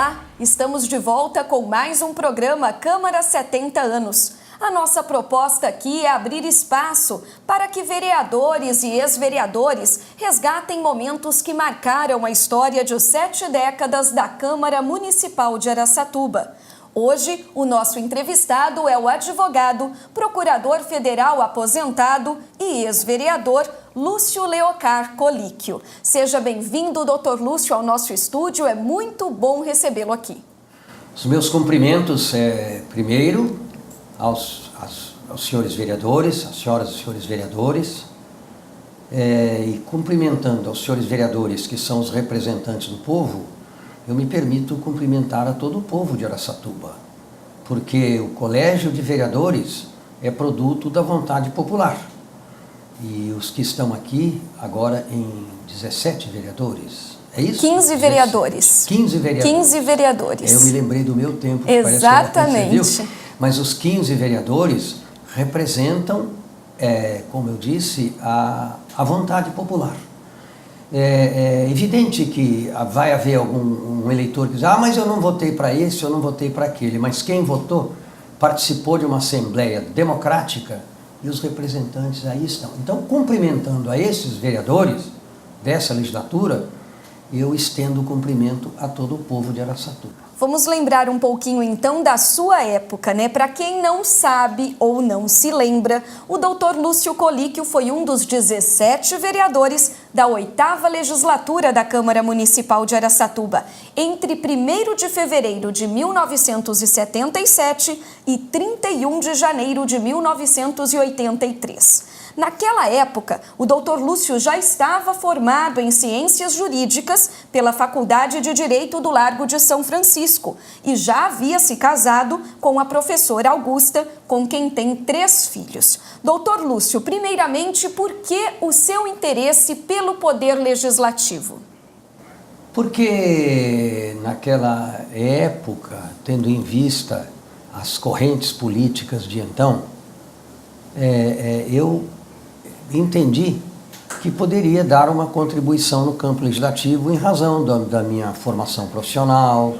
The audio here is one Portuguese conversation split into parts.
Olá, estamos de volta com mais um programa Câmara 70 anos. A nossa proposta aqui é abrir espaço para que vereadores e ex-vereadores resgatem momentos que marcaram a história de 7 décadas da Câmara Municipal de Araçatuba. Hoje, o nosso entrevistado é o advogado, procurador federal aposentado e ex-vereador Lúcio Leocar Colíquio. Seja bem-vindo, doutor Lúcio, ao nosso estúdio. É muito bom recebê-lo aqui. Os meus cumprimentos, primeiro, aos senhores vereadores, às senhoras e senhores vereadores, e cumprimentando aos senhores vereadores que são os representantes do povo, eu me permito cumprimentar a todo o povo de Araçatuba, porque o Colégio de Vereadores é produto da vontade popular. E os que estão aqui agora em 17 vereadores, é isso? 15 vereadores. 15 vereadores. 15 vereadores. Eu me lembrei do meu tempo. Exatamente. Mas os 15 vereadores representam, como eu disse, a vontade popular. É evidente que vai haver um eleitor que diz, mas eu não votei para esse, eu não votei para aquele. Mas quem votou participou de uma assembleia democrática e os representantes aí estão. Então, cumprimentando a esses vereadores dessa legislatura, eu estendo o cumprimento a todo o povo de Araçatuba. Vamos lembrar um pouquinho então da sua época, né? Para quem não sabe ou não se lembra, o doutor Lúcio Colíquio foi um dos 17 vereadores da 8ª legislatura da Câmara Municipal de Araçatuba, entre 1º de fevereiro de 1977 e 31 de janeiro de 1983. Naquela época, o doutor Lúcio já estava formado em Ciências Jurídicas pela Faculdade de Direito do Largo de São Francisco e já havia se casado com a professora Augusta, com quem tem 3 filhos. Doutor Lúcio, primeiramente, por que o seu interesse pelo Poder Legislativo? Porque naquela época, tendo em vista as correntes políticas de então, eu entendi que poderia dar uma contribuição no campo legislativo em razão da minha formação profissional,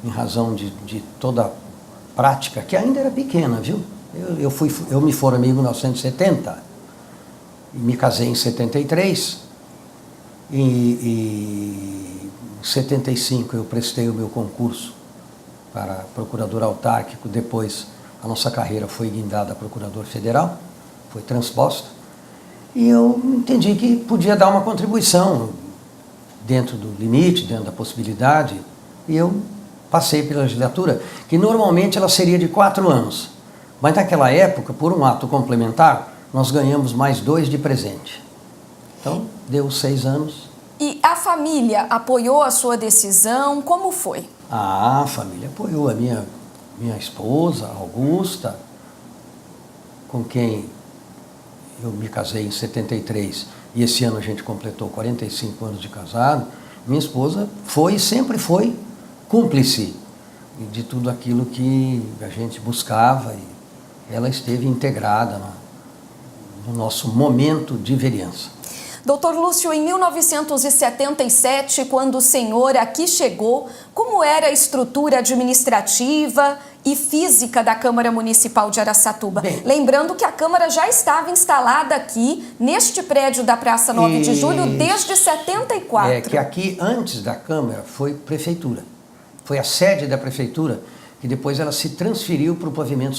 em razão de toda a prática, que ainda era pequena, viu? Eu me formei em 1970, e me casei em 73, e em 75 eu prestei o meu concurso para procurador autárquico, depois a nossa carreira foi guindada a procurador federal, foi transposta, e eu entendi que podia dar uma contribuição dentro do limite, dentro da possibilidade, e eu passei pela legislatura, que normalmente ela seria de 4 anos. Mas naquela época, por um ato complementar, nós ganhamos mais 2 de presente. Então, deu 6 anos. E a família apoiou a sua decisão? Como foi? A família apoiou a minha esposa, Augusta, com quem eu me casei em 73 e esse ano a gente completou 45 anos de casado. Minha esposa foi e sempre foi cúmplice de tudo aquilo que a gente buscava, e ela esteve integrada no nosso momento de vereança. Doutor Lúcio, em 1977, quando o senhor aqui chegou, como era a estrutura administrativa e física da Câmara Municipal de Araçatuba? Bem, lembrando que a Câmara já estava instalada aqui, neste prédio da Praça 9 de Julho, desde 74. É que aqui, antes da Câmara, foi prefeitura. Foi a sede da prefeitura, que depois ela se transferiu para o pavimento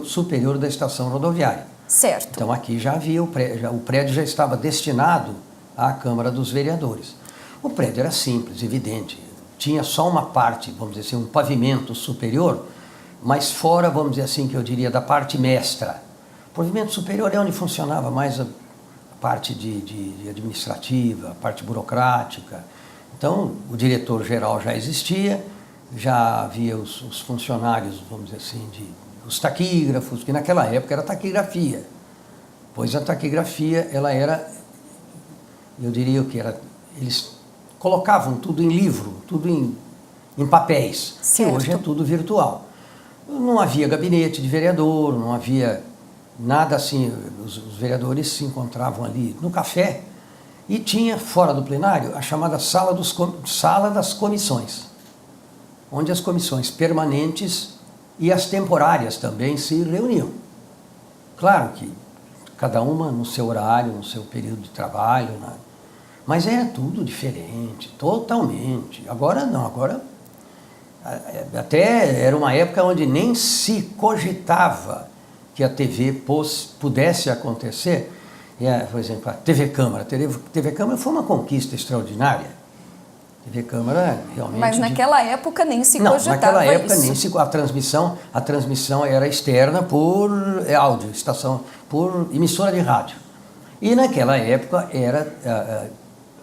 superior da estação rodoviária. Certo. Então aqui já havia o prédio já estava destinado à Câmara dos Vereadores. O prédio era simples, evidente. Tinha só uma parte, vamos dizer assim, um pavimento superior, mas fora, vamos dizer assim, que eu diria, da parte mestra. O pavimento superior é onde funcionava mais a parte de administrativa, a parte burocrática. Então, o diretor-geral já existia, já havia os funcionários, vamos dizer assim, os taquígrafos, que naquela época era taquigrafia, pois a taquigrafia, ela era, eu diria que era, eles colocavam tudo em livro, tudo em papéis, certo. Que hoje é tudo virtual. Não havia gabinete de vereador, não havia nada assim, os vereadores se encontravam ali no café e tinha, fora do plenário, a chamada sala das comissões. onde as comissões permanentes e as temporárias também se reuniam. Claro que cada uma no seu horário, no seu período de trabalho, né? Mas é tudo diferente, totalmente. Agora não, agora até era uma época onde nem se cogitava que a TV pudesse acontecer. Por exemplo, a TV Câmara. A TV Câmara foi uma conquista extraordinária. A TV Câmara realmente... Mas naquela época nem se cogitava isso. Não, naquela época nem se... A transmissão era externa por áudio, por emissora de rádio. E naquela época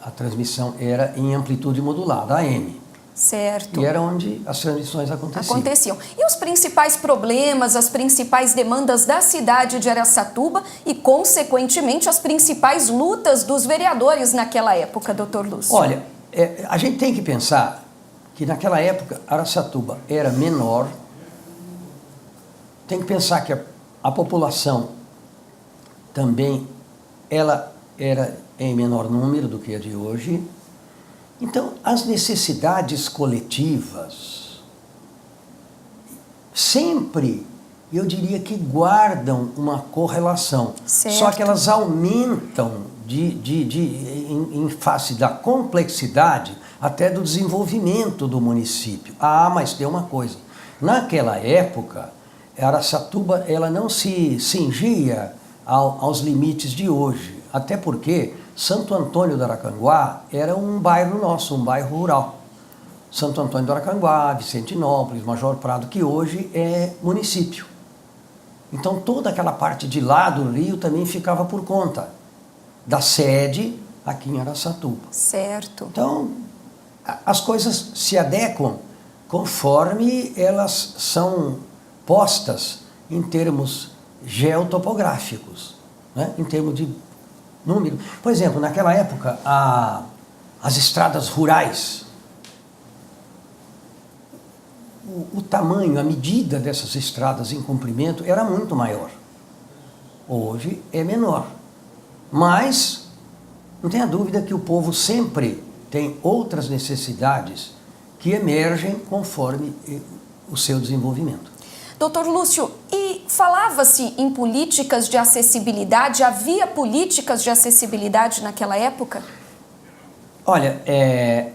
a transmissão era em amplitude modulada, AM. Certo. E era onde as transmissões aconteciam. E os principais problemas, as principais demandas da cidade de Araçatuba e, consequentemente, as principais lutas dos vereadores naquela época, doutor Lúcio? Olha, a gente tem que pensar que naquela época Araçatuba era menor. Tem que pensar que a população também ela era em menor número do que a de hoje. Então, as necessidades coletivas sempre, eu diria que guardam uma correlação. Certo. Só que elas aumentam em face da complexidade até do desenvolvimento do município. Ah, mas tem uma coisa. Naquela época, Araçatuba ela não se cingia aos limites de hoje. Até porque Santo Antônio do Aracanguá era um bairro nosso, um bairro rural. Santo Antônio do Aracanguá, Vicentinópolis, Major Prado, que hoje é município. Então toda aquela parte de lá do rio também ficava por conta da sede aqui em Araçatuba. Certo. Então as coisas se adequam conforme elas são postas em termos geotopográficos, né? Em termos de número. Por exemplo, naquela época, as estradas rurais, o tamanho, a medida dessas estradas em comprimento era muito maior. Hoje é menor. Mas, não tenha dúvida que o povo sempre tem outras necessidades que emergem conforme o seu desenvolvimento. Doutor Lúcio, e falava-se em políticas de acessibilidade? Havia políticas de acessibilidade naquela época? Olha,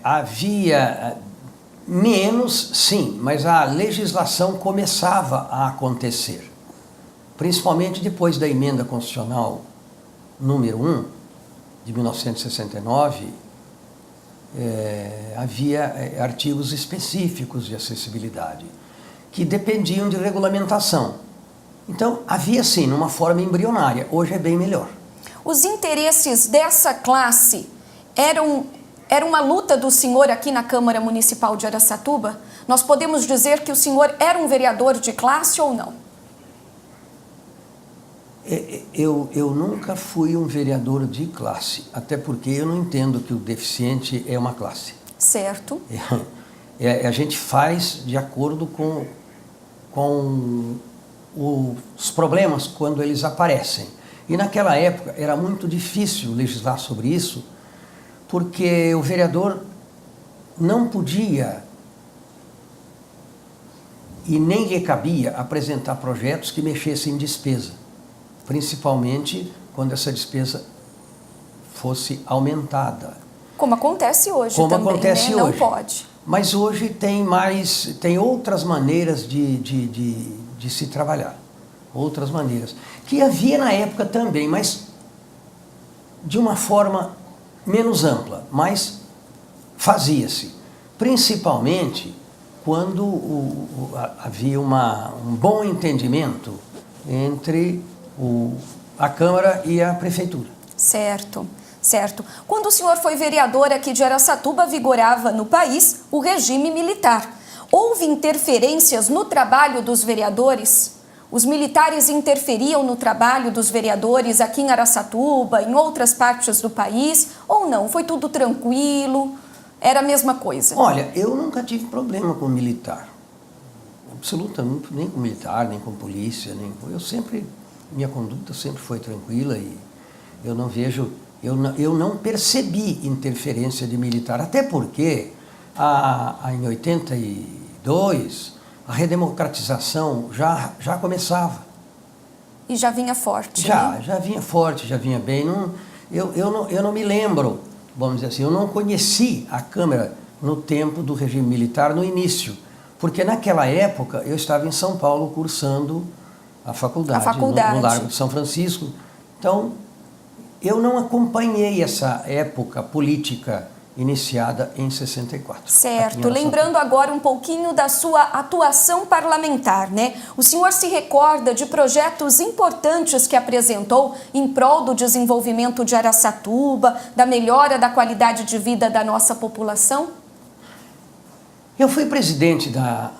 havia menos, sim, mas a legislação começava a acontecer. Principalmente depois da emenda constitucional número 1, de 1969, havia artigos específicos de acessibilidade, que dependiam de regulamentação. Então, havia sim, numa forma embrionária. Hoje é bem melhor. Os interesses dessa classe eram uma luta do senhor aqui na Câmara Municipal de Araçatuba? Nós podemos dizer que o senhor era um vereador de classe ou não? Eu nunca fui um vereador de classe, até porque eu não entendo que o deficiente é uma classe. Certo. A gente faz de acordo com os problemas quando eles aparecem. E naquela época era muito difícil legislar sobre isso, porque o vereador não podia e nem lhe cabia apresentar projetos que mexessem em despesa, principalmente quando essa despesa fosse aumentada. Como acontece hoje Como também, acontece né? hoje. Não pode. Mas hoje tem outras maneiras de se trabalhar. Outras maneiras. Que havia na época também, mas de uma forma menos ampla, mas fazia-se. Principalmente quando havia um bom entendimento entre a Câmara e a Prefeitura. Certo. Certo. Quando o senhor foi vereador aqui de Araçatuba, vigorava no país o regime militar. Houve interferências no trabalho dos vereadores? Os militares interferiam no trabalho dos vereadores aqui em Araçatuba, em outras partes do país, ou não? Foi tudo tranquilo? Era a mesma coisa? Olha, eu nunca tive problema com militar. Absolutamente, nem com militar, nem com polícia. Minha conduta sempre foi tranquila e eu não vejo... Eu não percebi interferência de militar, até porque em 80 e 62, a redemocratização já começava. E já vinha forte, Já, né? já vinha forte, já vinha bem. Eu não me lembro, vamos dizer assim, eu não conheci a Câmara no tempo do regime militar, no início. Porque naquela época eu estava em São Paulo cursando a faculdade. No Largo de São Francisco. Então, eu não acompanhei essa época política iniciada em 64. Certo. Lembrando agora um pouquinho da sua atuação parlamentar, né? O senhor se recorda de projetos importantes que apresentou em prol do desenvolvimento de Araçatuba, da melhora da qualidade de vida da nossa população? Eu fui presidente da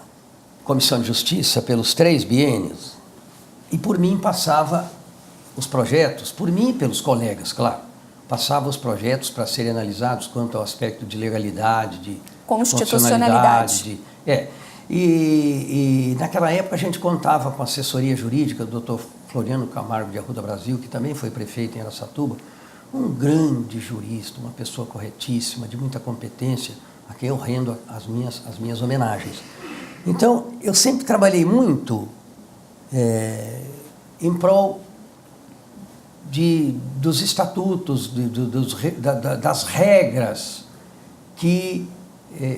Comissão de Justiça pelos 3 biênios e por mim passava os projetos, por mim e pelos colegas, claro. Passava os projetos para serem analisados quanto ao aspecto de legalidade, de constitucionalidade. E naquela época a gente contava com a assessoria jurídica do Dr. Floriano Camargo de Arruda Brasil, que também foi prefeito em Araçatuba, um grande jurista, uma pessoa corretíssima, de muita competência, a quem eu rendo as minhas homenagens. Então, eu sempre trabalhei muito em prol dos estatutos, das regras que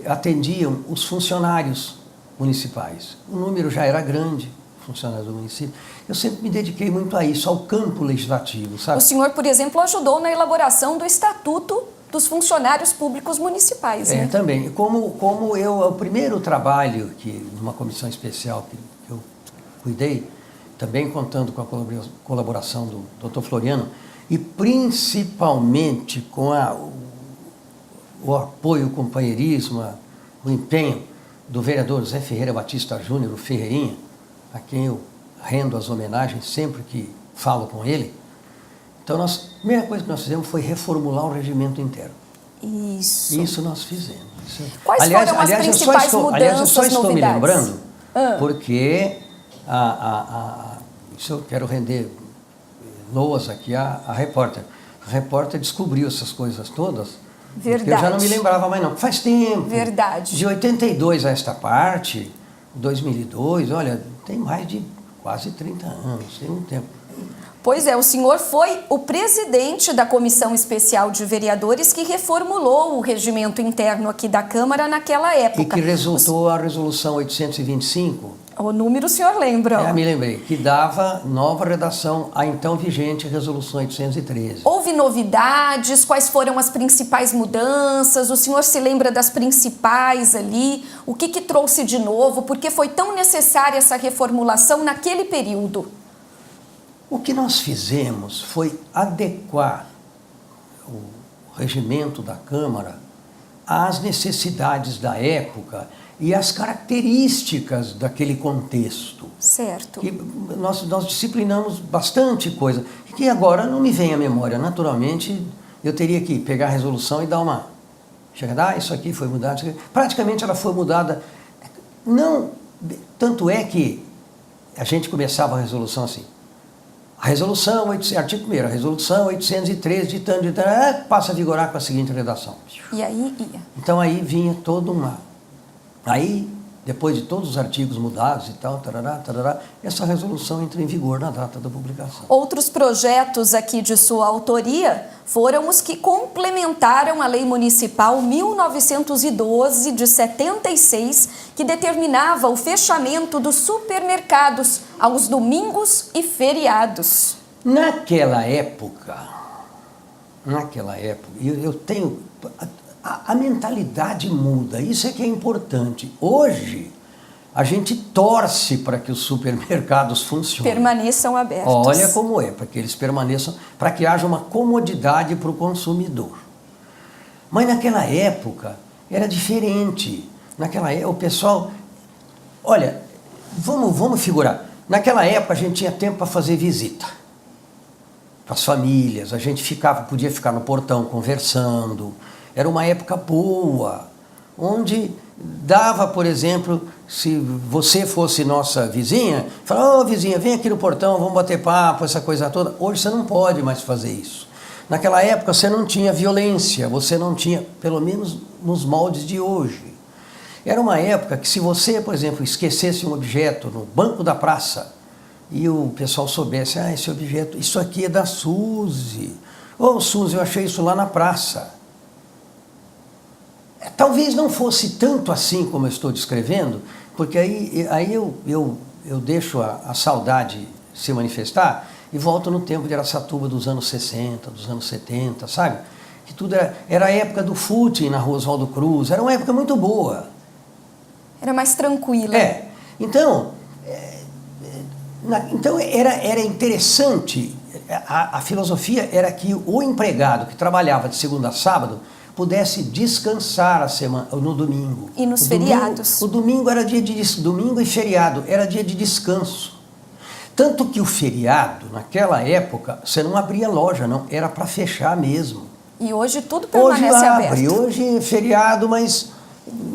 atendiam os funcionários municipais. O número já era grande, funcionários do município. Eu sempre me dediquei muito a isso, ao campo legislativo, sabe? O senhor, por exemplo, ajudou na elaboração do Estatuto dos Funcionários Públicos Municipais, né? Também. O primeiro trabalho, numa comissão especial que eu cuidei, também contando com a colaboração do Dr. Floriano, e principalmente com o apoio, o companheirismo, o empenho do vereador Zé Ferreira Batista Júnior, o Ferreirinha, a quem eu rendo as homenagens sempre que falo com ele. Então, a primeira coisa que nós fizemos foi reformular o regimento interno. Isso nós fizemos. Quais foram as principais mudanças, eu só estou novidades? Me lembrando, porque isso eu quero render loas aqui à repórter. A repórter descobriu essas coisas todas. Verdade. Eu já não me lembrava mais não. Faz tempo. Verdade. De 82 a esta parte, 2002, olha, tem mais de quase 30 anos, tem um tempo. Pois é, o senhor foi o presidente da Comissão Especial de Vereadores que reformulou o regimento interno aqui da Câmara naquela época. E que resultou a Resolução 825. O número o senhor lembra? Me lembrei, que dava nova redação à então vigente Resolução 813. Houve novidades? Quais foram as principais mudanças? O senhor se lembra das principais ali? O que trouxe de novo? Por que foi tão necessária essa reformulação naquele período? O que nós fizemos foi adequar o regimento da Câmara às necessidades da época e às características daquele contexto. Certo. Que nós disciplinamos bastante coisa, que agora não me vem à memória. Naturalmente, eu teria que pegar a resolução e dar uma... isso aqui foi mudado. Praticamente ela foi mudada. Não, tanto é que a gente começava a resolução assim. A resolução, artigo 1º, a resolução 813 de tanto, passa a vigorar com a seguinte redação. E aí ia. Então aí vinha toda uma... Aí, depois de todos os artigos mudados e tal, essa resolução entra em vigor na data da publicação. Outros projetos aqui de sua autoria foram os que complementaram a Lei Municipal 1912 de 76, que determinava o fechamento dos supermercados aos domingos e feriados. Naquela época, eu tenho... A mentalidade muda, isso é que é importante. Hoje, a gente torce para que os supermercados funcionem. Permaneçam abertos. Olha como é, para que eles permaneçam, para que haja uma comodidade para o consumidor. Mas naquela época era diferente. Naquela época o pessoal... Olha, vamos figurar. Naquela época a gente tinha tempo para fazer visita para as famílias, a gente podia ficar no portão conversando. Era uma época boa, onde dava, por exemplo, se você fosse nossa vizinha, falava, vizinha, vem aqui no portão, vamos bater papo, essa coisa toda. Hoje você não pode mais fazer isso. Naquela época você não tinha violência, você não tinha, pelo menos nos moldes de hoje. Era uma época que se você, por exemplo, esquecesse um objeto no banco da praça e o pessoal soubesse, esse objeto, isso aqui é da Suzy. Ô, Suzy, eu achei isso lá na praça. Talvez não fosse tanto assim como eu estou descrevendo, porque aí eu deixo a saudade se manifestar e volto no tempo de Araçatuba dos anos 60, dos anos 70, sabe? Que tudo era a época do footing na Rua Oswaldo Cruz, era uma época muito boa. Era mais tranquila. Então era interessante, a filosofia era que o empregado que trabalhava de segunda a sábado pudesse descansar a semana, no domingo. E nos feriados. O domingo era dia de domingo e feriado era dia de descanso. Tanto que o feriado, naquela época, você não abria loja, não, era para fechar mesmo. E hoje tudo permanece aberto. Hoje é feriado, mas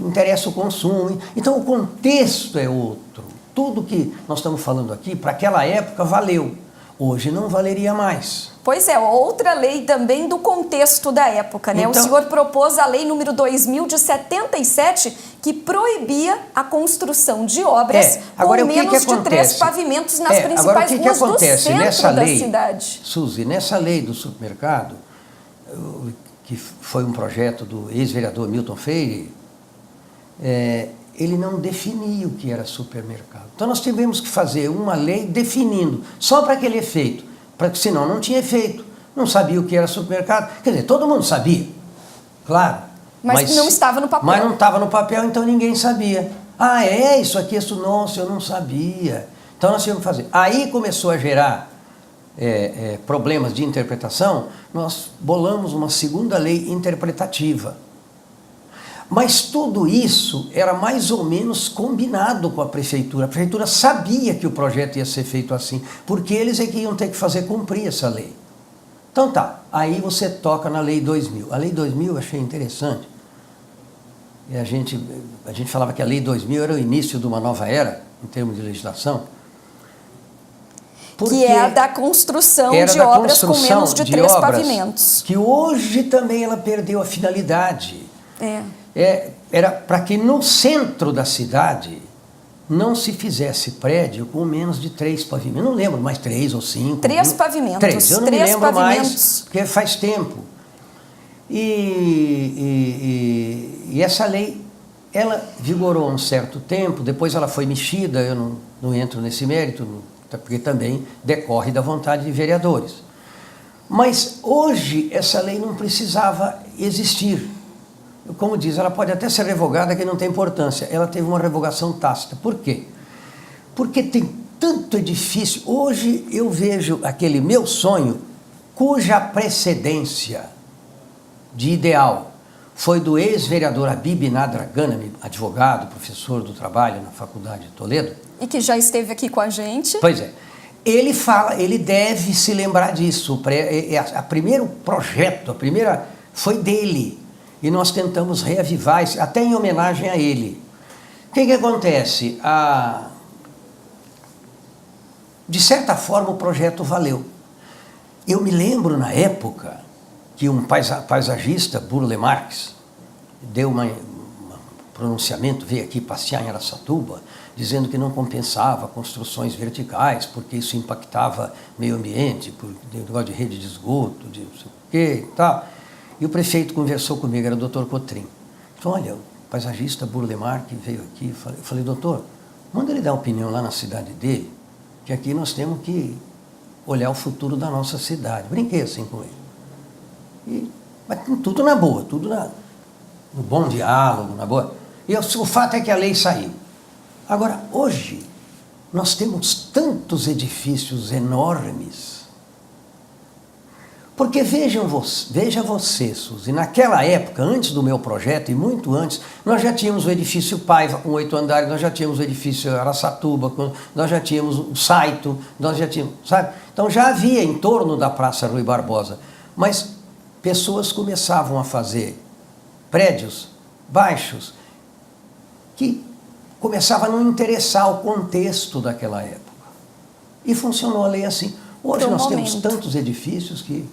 interessa o consumo. Então o contexto é outro. Tudo que nós estamos falando aqui, para aquela época, valeu. Hoje não valeria mais. Pois é, outra lei também do contexto da época, né? Então, o senhor propôs a lei número 2000 de 77, que proibia a construção de obras com menos de 3 pavimentos nas principais ruas do centro da cidade. Suzy, nessa lei do supermercado, que foi um projeto do ex-vereador Milton Freire, ele não definia o que era supermercado. Então nós tivemos que fazer uma lei definindo, só para aquele efeito, porque senão não tinha efeito. Não sabia o que era supermercado. Quer dizer, todo mundo sabia, claro. Mas não estava no papel. Mas não estava no papel, então ninguém sabia. Isso aqui, nossa, eu não sabia. Então nós tínhamos que fazer. Aí começou a gerar problemas de interpretação, nós bolamos uma segunda lei interpretativa. Mas tudo isso era mais ou menos combinado com a prefeitura. A prefeitura sabia que o projeto ia ser feito assim, porque eles é que iam ter que fazer cumprir essa lei. Então tá, aí você toca na Lei 2000. A Lei 2000 eu achei interessante. E a gente falava que a Lei 2000 era o início de uma nova era, em termos de legislação. Que é a da construção de obras com menos de 3 pavimentos. Que hoje também ela perdeu a finalidade. Era para que no centro da cidade não se fizesse prédio com menos de 3 pavimentos. Não lembro mais, 3 ou 5. 3 pavimentos. 3, eu não me lembro mais, porque faz tempo. E essa lei, ela vigorou um certo tempo, depois ela foi mexida, eu não entro nesse mérito, porque também decorre da vontade de vereadores. Mas hoje essa lei não precisava existir. Como diz, ela pode até ser revogada, que não tem importância. Ela teve uma revogação tácita. Por quê? Porque tem tanto edifício. Hoje eu vejo aquele meu sonho, cuja precedência de ideal foi do ex-vereador Habib Nadra Ghanami, advogado, professor do trabalho na Faculdade de Toledo. E que já esteve aqui com a gente. Pois é. Ele fala, ele deve se lembrar disso. A primeiro projeto, foi dele. E nós tentamos reavivar, até em homenagem a ele. O que acontece? De certa forma, o projeto valeu. Eu me lembro, na época, que um paisagista, Burle Marx, deu um pronunciamento, veio aqui passear em Araçatuba, dizendo que não compensava construções verticais, porque isso impactava o meio ambiente, por negócio de rede de esgoto, de não sei o quê e tal. E o prefeito conversou comigo, era o doutor Cotrim. Então, olha, o paisagista Burle Marx veio aqui, eu falei, doutor, manda ele dar opinião lá na cidade dele, que aqui nós temos que olhar o futuro da nossa cidade. Brinquei assim com ele. Mas tudo na boa, tudo no bom diálogo, na boa. E o fato é que a lei saiu. Agora, hoje, nós temos tantos edifícios enormes. Porque veja você, Suzy, naquela época, antes do meu projeto e muito antes, nós já tínhamos o edifício Paiva com 8 andares, nós já tínhamos o edifício Araçatuba, nós já tínhamos o Saito, nós já tínhamos, sabe? Então já havia em torno da Praça Rui Barbosa, mas pessoas começavam a fazer prédios baixos que começava a não interessar o contexto daquela época. E funcionou a lei assim. Hoje nós temos tantos edifícios que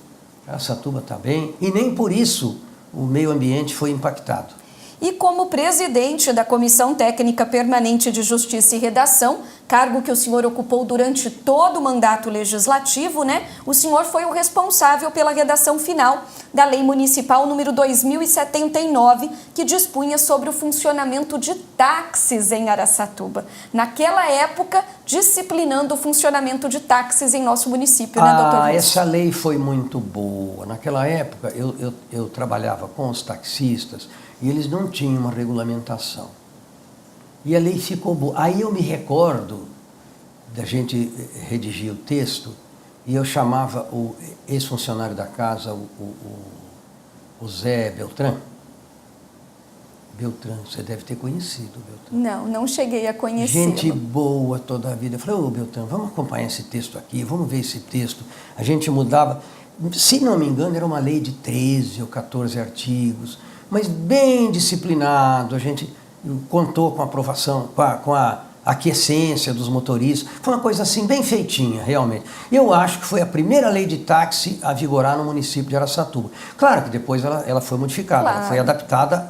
Araçatuba está bem, e nem por isso o meio ambiente foi impactado. E como presidente da Comissão Técnica Permanente de Justiça e Redação, cargo que o senhor ocupou durante todo o mandato legislativo, né? O senhor foi o responsável pela redação final da Lei Municipal número 2079, que dispunha sobre o funcionamento de táxis em Araçatuba. Naquela época, disciplinando o funcionamento de táxis em nosso município, né, doutor Lúcio? Essa lei foi muito boa. Naquela época, eu trabalhava com os taxistas e eles não tinham uma regulamentação. E a lei ficou boa. Aí eu me recordo da gente redigir o texto e eu chamava o ex-funcionário da casa, o Zé Beltrán. Beltrán, você deve ter conhecido o Beltrán. Não cheguei a conhecê-lo. Gente boa toda a vida. Eu falei, ô Beltrán, vamos acompanhar esse texto aqui, vamos ver esse texto. A gente mudava, se não me engano, era uma lei de 13 ou 14 artigos, mas bem disciplinado. A gente contou com a aprovação, com a aquiescência dos motoristas. Foi uma coisa assim, bem feitinha, realmente. Eu acho que foi a primeira lei de táxi a vigorar no município de Araçatuba. Claro que depois ela foi modificada, claro. Ela foi adaptada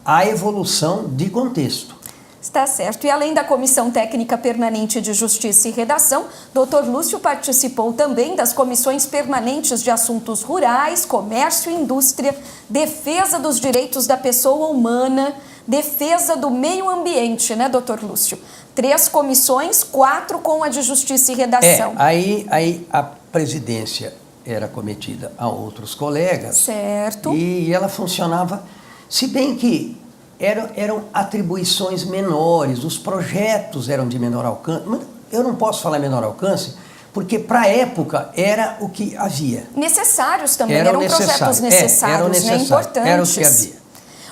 à evolução de contexto. Está certo. E além da Comissão Técnica Permanente de Justiça e Redação, doutor Lúcio participou também das comissões permanentes de assuntos rurais, comércio e indústria, defesa dos direitos da pessoa humana, defesa do meio ambiente, né, doutor Lúcio? 3 comissões, 4 com a de Justiça e Redação. Aí a presidência era cometida a outros colegas. Certo. E ela funcionava, se bem que eram atribuições menores, os projetos eram de menor alcance. Mas eu não posso falar menor alcance, porque para a época era o que havia. Necessários também, eram projetos necessários, né, importantes. Era o que havia.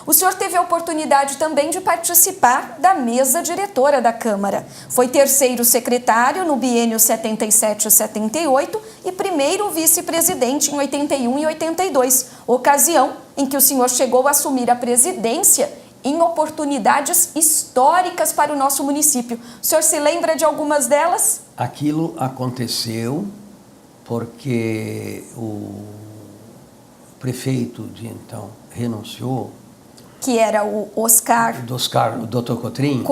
O senhor teve a oportunidade também de participar da mesa diretora da Câmara. Foi terceiro secretário no biênio 77-78 e primeiro vice-presidente em 81 e 82, ocasião em que o senhor chegou a assumir a presidência em oportunidades históricas para o nosso município. O senhor se lembra de algumas delas? Aquilo aconteceu porque o prefeito de então renunciou, que era o Oscar... O Dr. Cotrim.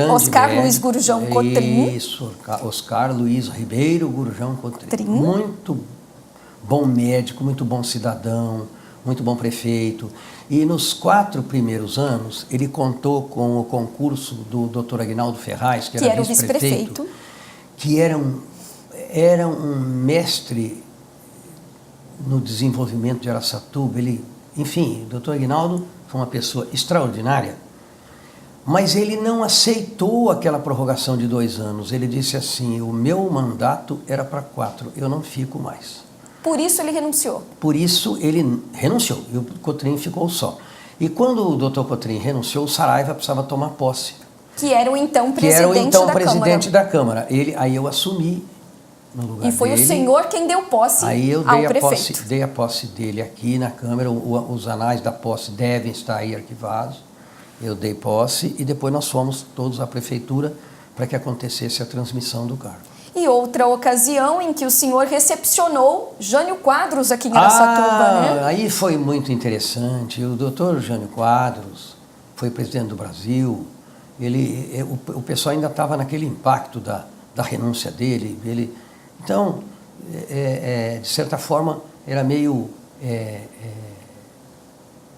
Oscar médico, Luiz Gurjão Cotrim. Isso, Oscar Luiz Ribeiro Gurjão Cotrim. Muito bom médico, muito bom cidadão, muito bom prefeito. E nos 4 primeiros anos, ele contou com o concurso do Dr. Aguinaldo Ferraz, que era vice-prefeito, que era um mestre no desenvolvimento de Araçatuba. Enfim, o Dr. Aguinaldo foi uma pessoa extraordinária, mas ele não aceitou aquela prorrogação de 2 anos. Ele disse assim, o meu mandato era para 4, eu não fico mais. Por isso ele renunciou? Por isso ele renunciou, e o Cotrim ficou só. E quando o doutor Cotrim renunciou, o Saraiva precisava tomar posse. Que era o então presidente da Câmara. Aí eu assumi no lugar dele. E foi o senhor quem deu posse ao prefeito. Dei a posse dele aqui na Câmara, os anais da posse devem estar aí arquivados. Eu dei posse e depois nós fomos todos à prefeitura para que acontecesse a transmissão do cargo. E outra ocasião em que o senhor recepcionou Jânio Quadros aqui em Araçatuba, né? Aí foi muito interessante. O doutor Jânio Quadros foi presidente do Brasil. O pessoal ainda estava naquele impacto da renúncia dele. Então, de certa forma, era meio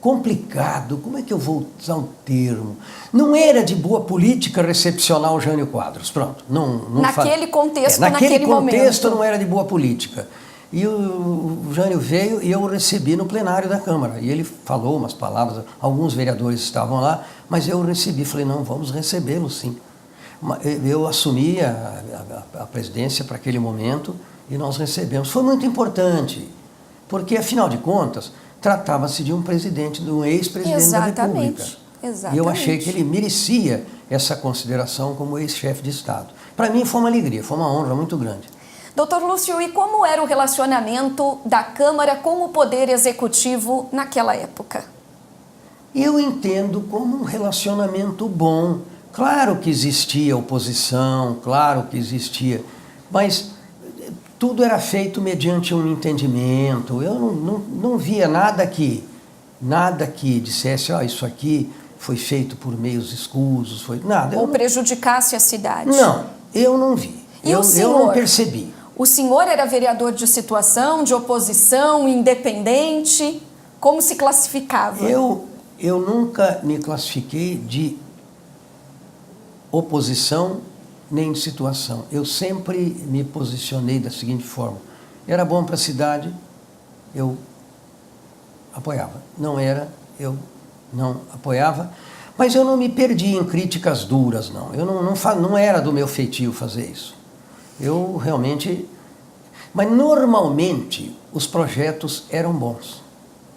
complicado. Como é que eu vou usar um termo? Não era de boa política recepcionar o Jânio Quadros. Pronto. Naquele contexto, naquele contexto momento. Não era de boa política. E o Jânio veio e eu o recebi no plenário da Câmara. E ele falou umas palavras, alguns vereadores estavam lá, mas eu o recebi. Falei, não, vamos recebê-lo sim. Eu assumi a presidência para aquele momento e nós recebemos. Foi muito importante, porque, afinal de contas, tratava-se de um presidente, de um ex-presidente da República. Exatamente. E eu achei que ele merecia essa consideração como ex-chefe de Estado. Para mim foi uma alegria, foi uma honra muito grande. Doutor Lúcio, e como era o relacionamento da Câmara com o Poder Executivo naquela época? Eu entendo como um relacionamento bom. Claro que existia oposição, claro que existia, mas tudo era feito mediante um entendimento. Eu não via nada que nada que dissesse, isso aqui foi feito por meios escusos, foi nada. Ou prejudicasse a cidade. Não, eu não vi. Eu não percebi. O senhor era vereador de situação, de oposição, independente? Como se classificava? Eu nunca me classifiquei de oposição nem de situação. Eu sempre me posicionei da seguinte forma: era bom para a cidade, eu apoiava. Não era, eu não apoiava. Mas eu não me perdi em críticas duras, não. Eu não era do meu feitio fazer isso. Eu realmente... Mas normalmente os projetos eram bons.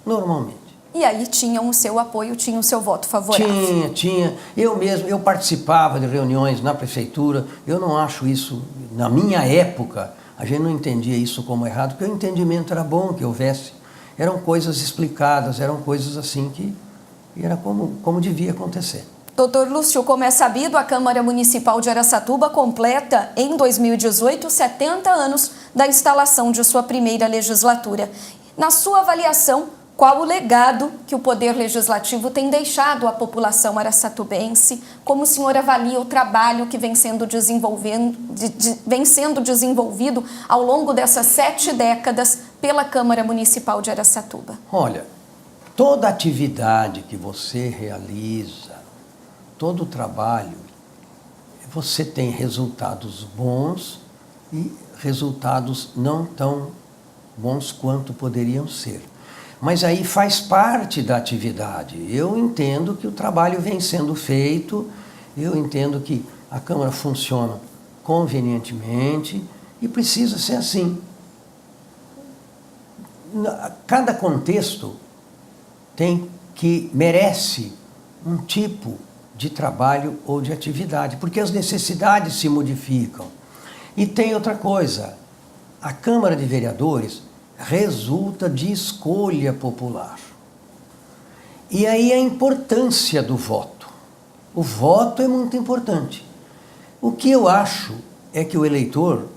Normalmente. E aí tinham o seu apoio, tinham o seu voto favorável? Tinha. Eu participava de reuniões na prefeitura. Eu não acho isso, na minha época, a gente não entendia isso como errado, porque o entendimento era bom que houvesse. Eram coisas explicadas, eram coisas assim que era como devia acontecer. Doutor Lúcio, como é sabido, a Câmara Municipal de Araçatuba completa, em 2018, 70 anos da instalação de sua primeira legislatura. Na sua avaliação, qual o legado que o Poder Legislativo tem deixado à população araçatubense? Como o senhor avalia o trabalho que vem sendo desenvolvido ao longo dessas 7 décadas pela Câmara Municipal de Araçatuba? Olha, toda atividade que você realiza, todo o trabalho, você tem resultados bons e resultados não tão bons quanto poderiam ser. Mas aí faz parte da atividade. Eu entendo que o trabalho vem sendo feito, eu entendo que a Câmara funciona convenientemente e precisa ser assim. Cada contexto merece um tipo de trabalho ou de atividade, porque as necessidades se modificam. E tem outra coisa, a Câmara de Vereadores resulta de escolha popular. E aí a importância do voto. O voto é muito importante. O que eu acho é que o eleitor,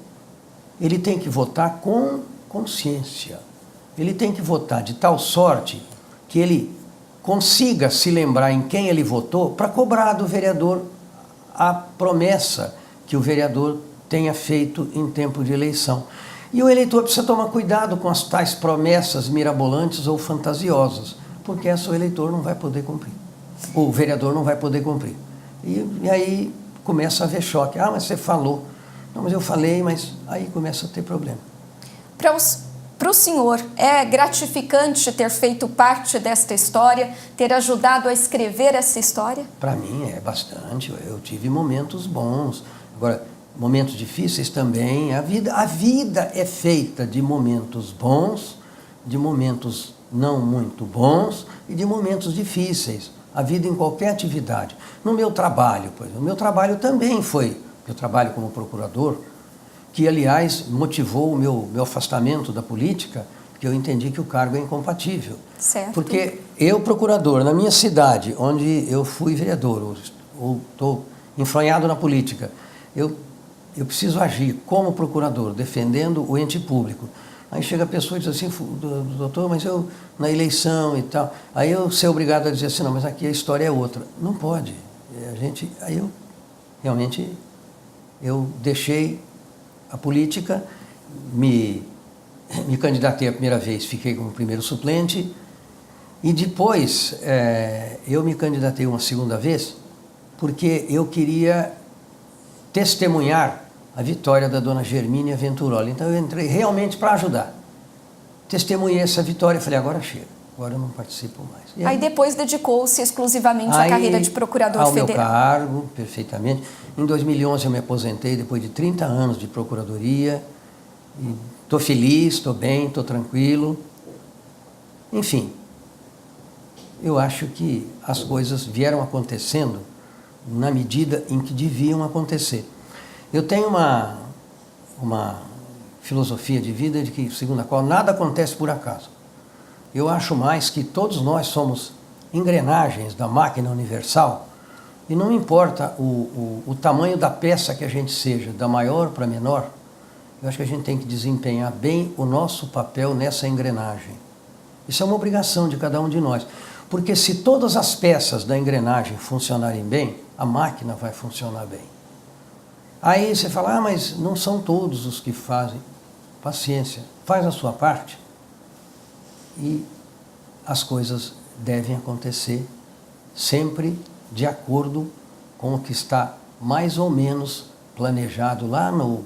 ele tem que votar com consciência. Ele tem que votar de tal sorte que ele consiga se lembrar em quem ele votou para cobrar do vereador a promessa que o vereador tenha feito em tempo de eleição. E o eleitor precisa tomar cuidado com as tais promessas mirabolantes ou fantasiosas, porque essa o eleitor não vai poder cumprir. O vereador não vai poder cumprir. E aí começa a haver choque. Mas você falou. Não, mas eu falei, mas aí começa a ter problema. Para o senhor, é gratificante ter feito parte desta história, ter ajudado a escrever essa história? Para mim é bastante. Eu tive momentos bons. Agora, momentos difíceis também. A vida é feita de momentos bons, de momentos não muito bons e de momentos difíceis. A vida em qualquer atividade. No meu trabalho, por exemplo, o meu trabalho também foi, eu trabalho como procurador, que aliás motivou o meu afastamento da política, porque eu entendi que o cargo é incompatível. Certo. Porque eu, procurador, na minha cidade, onde eu fui vereador, ou estou enfronhado na política, eu preciso agir como procurador, defendendo o ente público. Aí chega a pessoa e diz assim, doutor, mas eu, na eleição e tal, aí eu ser obrigado a dizer assim, não, mas aqui a história é outra. Não pode. Aí eu, realmente, eu deixei a política, me candidatei a primeira vez, fiquei como primeiro suplente, e depois eu me candidatei uma segunda vez, porque eu queria testemunhar a vitória da dona Germínia Venturoli. Então eu entrei realmente para ajudar. Testemunhei essa vitória e falei, agora chega, agora eu não participo mais. E aí depois dedicou-se exclusivamente à carreira de procurador federal. Ao meu cargo, perfeitamente. Em 2011 eu me aposentei depois de 30 anos de procuradoria. Estou feliz, estou bem, estou tranquilo. Enfim, eu acho que as coisas vieram acontecendo na medida em que deviam acontecer. Eu tenho uma filosofia de vida segundo a qual nada acontece por acaso. Eu acho mais que todos nós somos engrenagens da máquina universal e não importa o tamanho da peça que a gente seja, da maior para menor, eu acho que a gente tem que desempenhar bem o nosso papel nessa engrenagem. Isso é uma obrigação de cada um de nós. Porque se todas as peças da engrenagem funcionarem bem, a máquina vai funcionar bem. Aí você fala, mas não são todos os que fazem. Paciência, faz a sua parte e as coisas devem acontecer sempre de acordo com o que está mais ou menos planejado lá no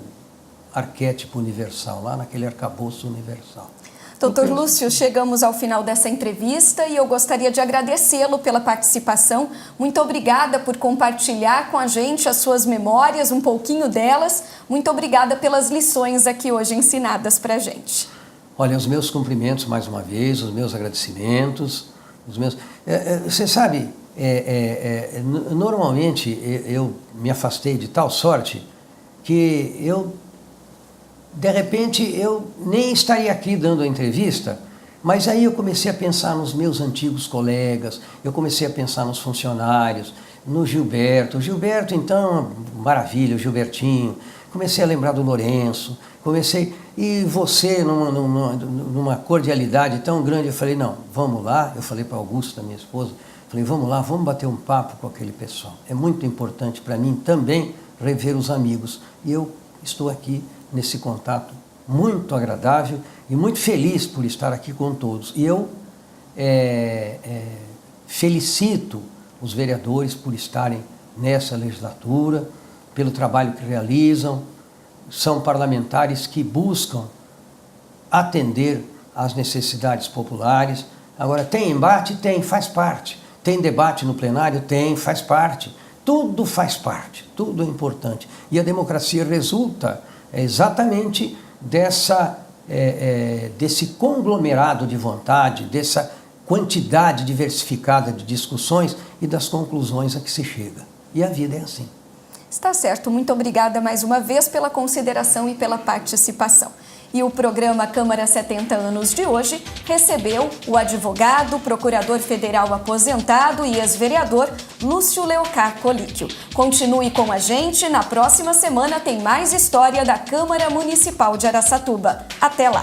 arquétipo universal, lá naquele arcabouço universal. Doutor Lúcio, chegamos ao final dessa entrevista e eu gostaria de agradecê-lo pela participação. Muito obrigada por compartilhar com a gente as suas memórias, um pouquinho delas. Muito obrigada pelas lições aqui hoje ensinadas para a gente. Olha, os meus cumprimentos mais uma vez, os meus agradecimentos, você sabe, normalmente eu me afastei de tal sorte que de repente, eu nem estaria aqui dando a entrevista, mas aí eu comecei a pensar nos meus antigos colegas, eu comecei a pensar nos funcionários, no Gilberto. O Gilberto, então, maravilha, o Gilbertinho. Comecei a lembrar do Lourenço, e você, numa cordialidade tão grande, eu falei, não, vamos lá. Eu falei para a Augusta, minha esposa, falei, vamos lá, vamos bater um papo com aquele pessoal. É muito importante para mim também rever os amigos. E eu estou aqui nesse contato muito agradável e muito feliz por estar aqui com todos. E eu felicito os vereadores por estarem nessa legislatura, pelo trabalho que realizam. São parlamentares que buscam atender às necessidades populares. Agora, tem embate? Tem, faz parte. Tem debate no plenário? Tem, faz parte. Tudo faz parte, tudo é importante. E a democracia resulta exatamente desse conglomerado de vontade, dessa quantidade diversificada de discussões e das conclusões a que se chega. E a vida é assim. Está certo. Muito obrigada mais uma vez pela consideração e pela participação. E o programa Câmara 70 Anos de hoje recebeu o advogado, procurador federal aposentado e ex-vereador Lúcio Leocár Colíquio. Continue com a gente, na próxima semana tem mais história da Câmara Municipal de Araçatuba. Até lá!